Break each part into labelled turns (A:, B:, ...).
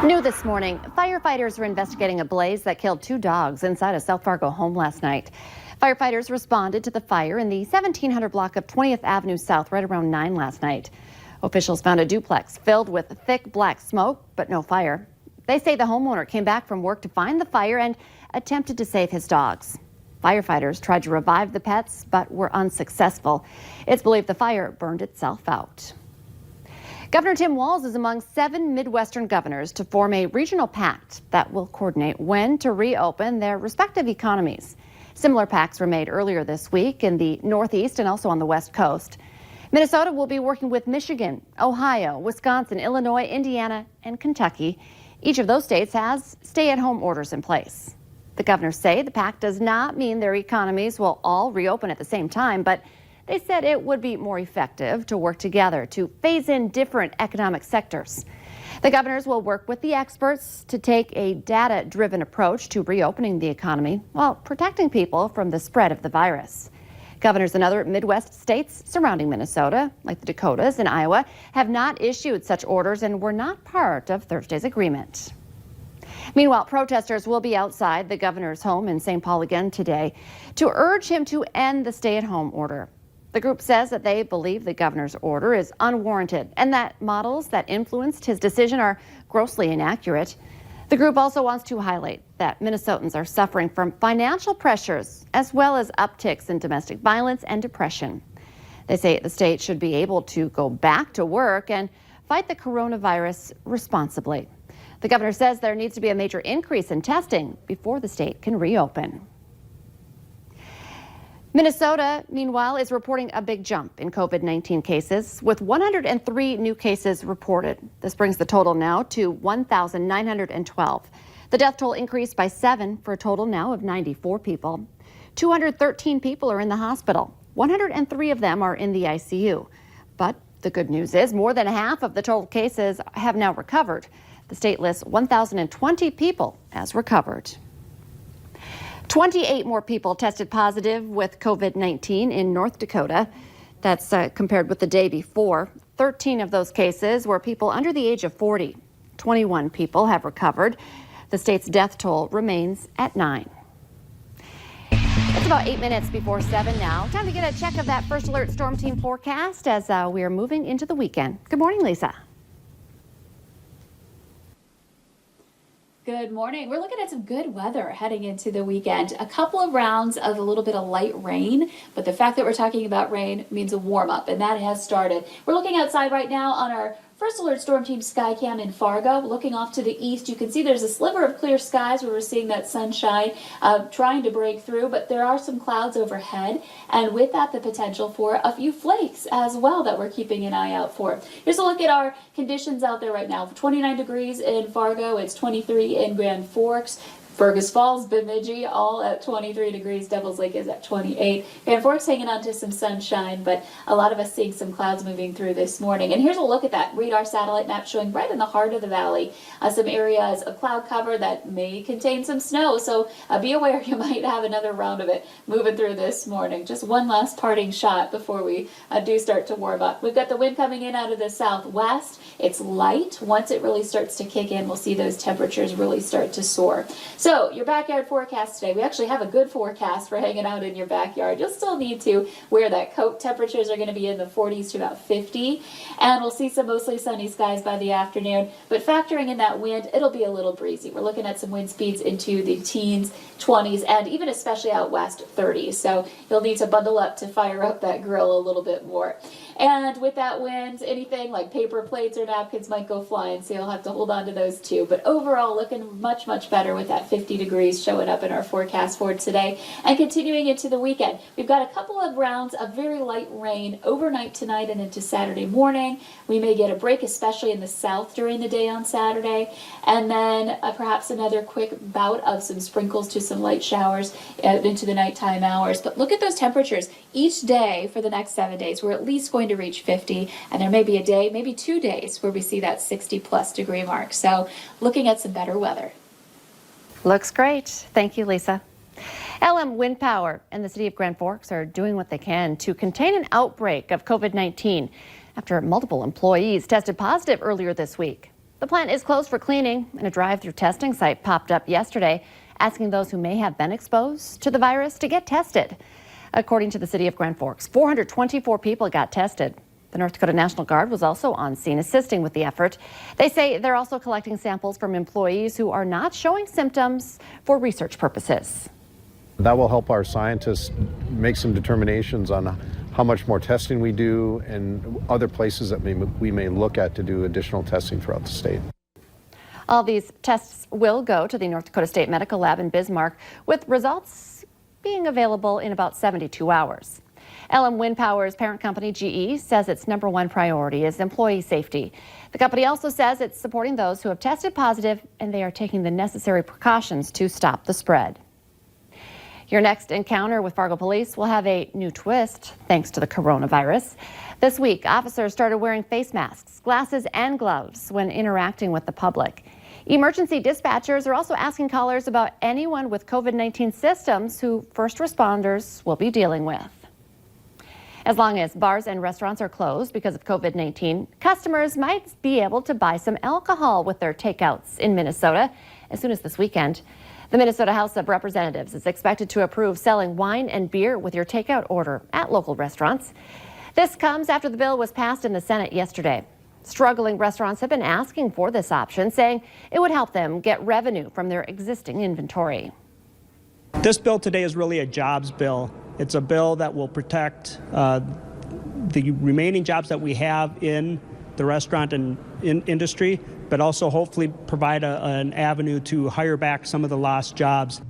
A: New this morning, firefighters are investigating a blaze that killed 2 dogs inside a South Fargo home last night. Firefighters responded to the fire in the 1700 block of 20th Avenue South right around 9 last night. Officials found a duplex filled with thick black smoke, but no fire. They say the homeowner came back from work to find the fire and attempted to save his dogs. Firefighters tried to revive the pets, but were unsuccessful. It's believed the fire burned itself out. Governor Tim Walz is among 7 Midwestern governors to form a regional pact that will coordinate when to reopen their respective economies. Similar pacts were made earlier this week in the Northeast and also on the West Coast. Minnesota will be working with Michigan, Ohio, Wisconsin, Illinois, Indiana, and Kentucky. Each of those states has stay-at-home orders in place. The governors say the pact does not mean their economies will all reopen at the same time, but they said it would be more effective to work together to phase in different economic sectors. The governors will work with the experts to take a data-driven approach to reopening the economy while protecting people from the spread of the virus. Governors in other Midwest states surrounding Minnesota, like the Dakotas and Iowa, have not issued such orders and were not part of Thursday's agreement. Meanwhile, protesters will be outside the governor's home in St. Paul again today to urge him to end the stay-at-home order. The group says that they believe the governor's order is unwarranted and that models that influenced his decision are grossly inaccurate. The group also wants to highlight that Minnesotans are suffering from financial pressures as well as upticks in domestic violence and depression. They say the state should be able to go back to work and fight the coronavirus responsibly. The governor says there needs to be a major increase in testing before the state can reopen. Minnesota, meanwhile, is reporting a big jump in COVID-19 cases, with 103 new cases reported. This brings the total now to 1,912. The death toll increased by 7 for a total now of 94 people. 213 people are in the hospital. 103 of them are in the ICU. But the good news is more than half of the total cases have now recovered. The state lists 1,020 people as recovered. 28 more people tested positive with COVID-19 in North Dakota. That's compared with the day before. 13 of those cases were people under the age of 40. 21 people have recovered. The state's death toll remains at 9. It's about 8 minutes before 7 now. Time to get a check of that First Alert Storm Team forecast as we are moving into the weekend. Good morning, Lisa.
B: Good morning. We're looking at some good weather heading into the weekend. A couple of rounds of a little bit of light rain, but the fact that we're talking about rain means a warm up, and that has started. We're looking outside right now on our First Alert Storm Team Skycam in Fargo. Looking off to the east, you can see there's a sliver of clear skies where we're seeing that sunshine trying to break through, but there are some clouds overhead, and with that, the potential for a few flakes as well that we're keeping an eye out for. Here's a look at our conditions out there right now. 29 degrees in Fargo, it's 23 in Grand Forks. Fergus Falls, Bemidji, all at 23 degrees. Devil's Lake is at 28. Grand Forks hanging on to some sunshine, but a lot of us seeing some clouds moving through this morning. And here's a look at that radar satellite map showing right in the heart of the valley some areas of cloud cover that may contain some snow. So be aware you might have another round of it moving through this morning. Just one last parting shot before we do start to warm up. We've got the wind coming in out of the southwest. It's light. Once it really starts to kick in, we'll see those temperatures really start to soar. So your backyard forecast today, we actually have a good forecast for hanging out in your backyard. You'll still need to wear that coat. Temperatures are going to be in the 40s to about 50, and we'll see some mostly sunny skies by the afternoon. But factoring in that wind, it'll be a little breezy. We're looking at some wind speeds into the teens, 20s, and even especially out west, 30s. So you'll need to bundle up to fire up that grill a little bit more. And with that wind, anything like paper plates or napkins might go flying, so you'll have to hold on to those too. But overall, looking much, much better with that 50 degrees showing up in our forecast for today. And continuing into the weekend, we've got a couple of rounds of very light rain overnight tonight and into Saturday morning. We may get a break, especially in the south during the day on Saturday. And then perhaps another quick bout of some sprinkles to some light showers into the nighttime hours. But look at those temperatures. Each day for the next 7 days, we're at least going to reach 50, and there may be a day, maybe 2 days, where we see that 60+ degree mark. So looking at some better weather.
A: Looks great. Thank you, Lisa. LM Wind Power and the city of Grand Forks are doing what they can to contain an outbreak of COVID-19 after multiple employees tested positive earlier this week. The plant is closed for cleaning, and a drive-through testing site popped up yesterday, asking those who may have been exposed to the virus to get tested. According to the city of Grand Forks, 424 people got tested. The North Dakota National Guard was also on scene assisting with the effort. They say they're also collecting samples from employees who are not showing symptoms for research purposes.
C: That will help our scientists make some determinations on how much more testing we do and other places that we may look at to do additional testing throughout the state.
A: All these tests will go to the North Dakota State Medical Lab in Bismarck, with results being available in about 72 hours. LM Wind Power's parent company, GE, says its #1 priority is employee safety. The company also says it's supporting those who have tested positive, and they are taking the necessary precautions to stop the spread. Your next encounter with Fargo police will have a new twist thanks to the coronavirus. This week, officers started wearing face masks, glasses, and gloves when interacting with the public. Emergency dispatchers are also asking callers about anyone with COVID-19 symptoms who first responders will be dealing with. As long as bars and restaurants are closed because of COVID-19, customers might be able to buy some alcohol with their takeouts in Minnesota as soon as this weekend. The Minnesota House of Representatives is expected to approve selling wine and beer with your takeout order at local restaurants. This comes after the bill was passed in the Senate yesterday. Struggling restaurants have been asking for this option, saying it would help them get revenue from their existing inventory.
D: This bill today is really a jobs bill. It's a bill that will protect the remaining jobs that we have in the restaurant and industry, but also hopefully provide an avenue to hire back some of the lost jobs.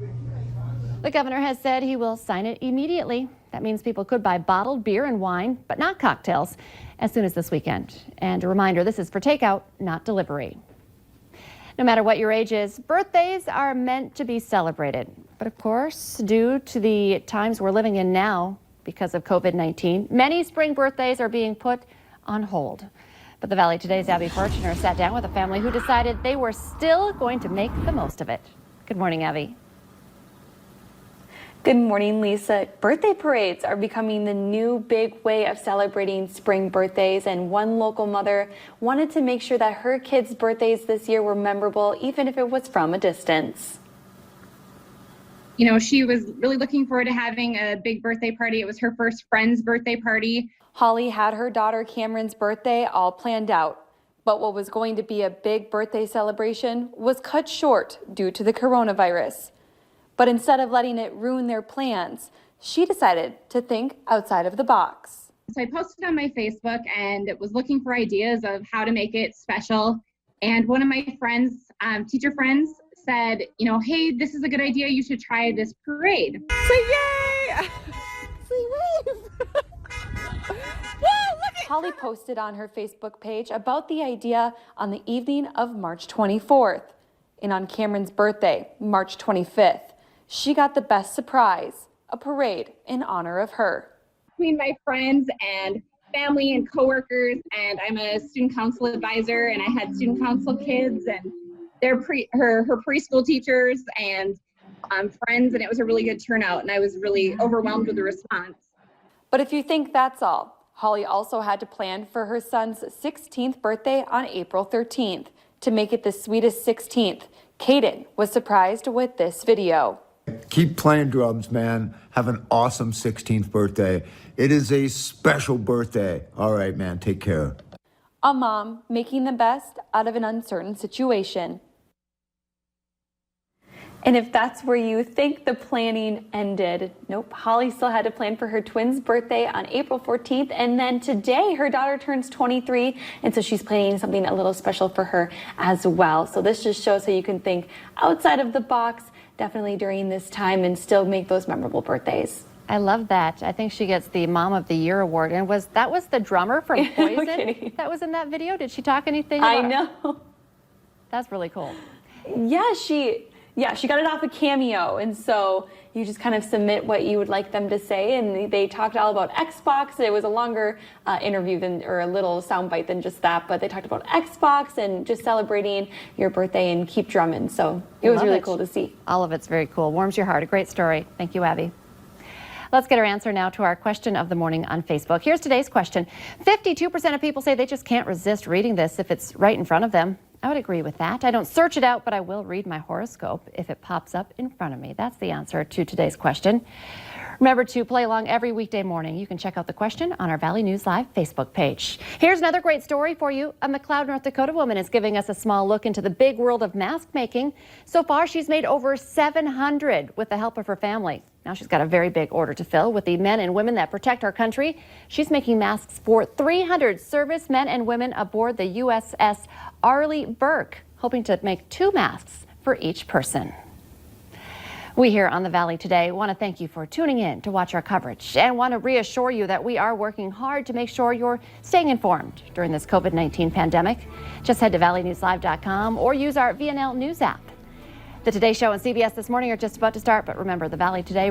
A: The governor has said he will sign it immediately. That means people could buy bottled beer and wine, but not cocktails, as soon as this weekend. And a reminder, this is for takeout, not delivery. No matter what your age is, birthdays are meant to be celebrated. But of course, due to the times we're living in now, because of COVID-19, many spring birthdays are being put on hold. But the Valley Today's Abby Fortuner sat down with a family who decided they were still going to make the most of it. Good morning, Abby.
E: Good morning, Lisa. Birthday parades are becoming the new big way of celebrating spring birthdays, and one local mother wanted to make sure that her kids' birthdays this year were memorable, even if it was from a distance.
F: You know, she was really looking forward to having a big birthday party. It was her first friend's birthday party.
E: Holly had her daughter Cameron's birthday all planned out, but what was going to be a big birthday celebration was cut short due to the coronavirus. But instead of letting it ruin their plans, she decided to think outside of the box.
F: So I posted on my Facebook and was looking for ideas of how to make it special. And one of my friends, teacher friends, said, you know, hey, this is a good idea. You should try this parade.
E: Say yay! Say wave! Holly posted on her Facebook page about the idea on the evening of March 24th. And on Cameron's birthday, March 25th, she got the best surprise, a parade in honor of her.
F: Between my friends and family and coworkers, and I'm a student council advisor, and I had student council kids and her preschool teachers and friends, and it was a really good turnout, and I was really overwhelmed with the response.
E: But if you think that's all, Holly also had to plan for her son's 16th birthday on April 13th. To make it the sweetest 16th, Caden was surprised with this video.
G: Keep playing drums, man. Have an awesome 16th birthday. It is a special birthday. All right, man, take care.
E: A mom making the best out of an uncertain situation. And if that's where you think the planning ended, nope, Holly still had to plan for her twins' birthday on April 14th. And then today, her daughter turns 23. And so she's planning something a little special for her as well. So this just shows how you can think outside of the box, definitely during this time, and still make those memorable birthdays.
A: I love that. I think she gets the Mom of the Year award. And that was the drummer from Poison that was in that video? Did she talk anything about
E: I know.
A: That's really cool.
E: Yeah, she got it off a Cameo, and so you just kind of submit what you would like them to say, and they talked all about Xbox. It was a longer interview or a little soundbite than just that, but they talked about Xbox and just celebrating your birthday and keep drumming. So it was really cool to see.
A: All of it's very cool. Warms your heart. A great story. Thank you, Abby. Let's get our answer now to our question of the morning on Facebook. Here's today's question. 52% of people say they just can't resist reading this if it's right in front of them. I would agree with that. I don't search it out, but I will read my horoscope if it pops up in front of me. That's the answer to today's question. Remember to play along every weekday morning. You can check out the question on our Valley News Live Facebook page. Here's another great story for you. A McLeod, North Dakota woman is giving us a small look into the big world of mask making. So far, she's made over 700 with the help of her family. Now she's got a very big order to fill with the men and women that protect our country. She's making masks for 300 service men and women aboard the USS Arleigh Burke, hoping to make 2 masks for each person. We here on the Valley today want to thank you for tuning in to watch our coverage and want to reassure you that we are working hard to make sure you're staying informed during this COVID-19 pandemic. Just head to valleynewslive.com or use our VNL News app. The Today Show and CBS This Morning are just about to start, but remember, the Valley Today